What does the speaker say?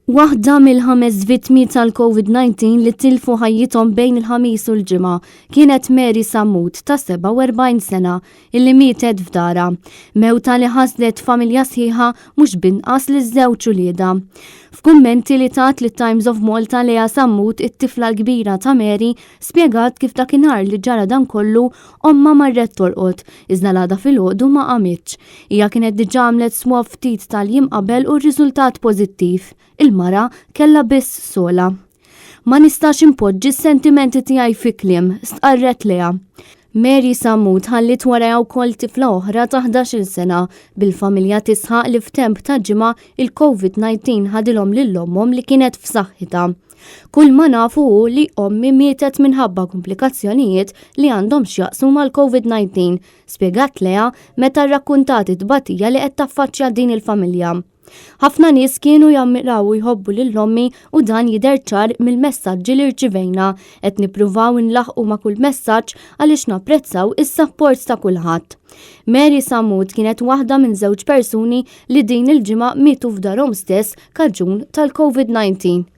Waħda mill-5 vittmi tal-COVID-19 li tilfu ħajjithom bejn il-ħamis u l-ġimgħa kienet Mary Sammut ta' 47 sena illi mietet f'dara. Mewta li ħasdet familja sħiħa mhux binqas li żewġ ulieda. F'kummenti li tat li Times of Malta Lea Sammut, it-tifla l-kbira ta' Mary, spjegat kif dakinhar li ġara dan kollu omma marret torqod, iżda l-għada filgħodu ma qamitx. Hija kienet diġà għamlet swab ftit tal-jiem qabel u r-riżultat pożittiv. Il-mara kella biss sola. Ma nistax impoġġi s-sentimenti tiegħi fi kliem, stqarret Lea. Mary Sammut ħallit wara wkoll tifla oħra ta' 11 sena bil-familja tisħaq li f'temp ta' ġimgħa il-COVID-19 ħadilhom lil ommhom li kienet f'saħħitha. Kull ma nafu hu li ommi mietet minħabba komplikazzjonijiet li għandhom x'jaqsmu mal-COVID-19, spjegat Lea meta rrakkuntat it-tbatija li qed taffaċċja din il-familja. Ħafna nies kienu jammiraw u jħobbu lill-ommi u dan jidher ċar mill-messaġġi li rċivejna qed nippruvaw nlaħqu ma' kull messaġġ għaliex napprezzaw is-sapport ta' kulħadd. Mary Sammut kienet waħda minn żewġ persuni li din il-ġimgħa mietu f'darhom stess kaġun tal-COVID-19.